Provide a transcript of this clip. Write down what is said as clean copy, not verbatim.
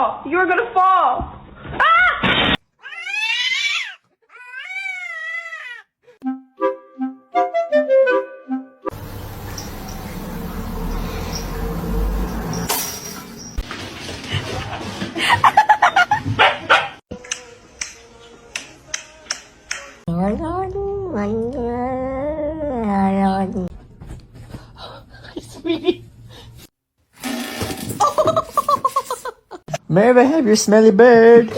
fall. You're gonna fall. Ah! Sweetie. May I have your smelly bird?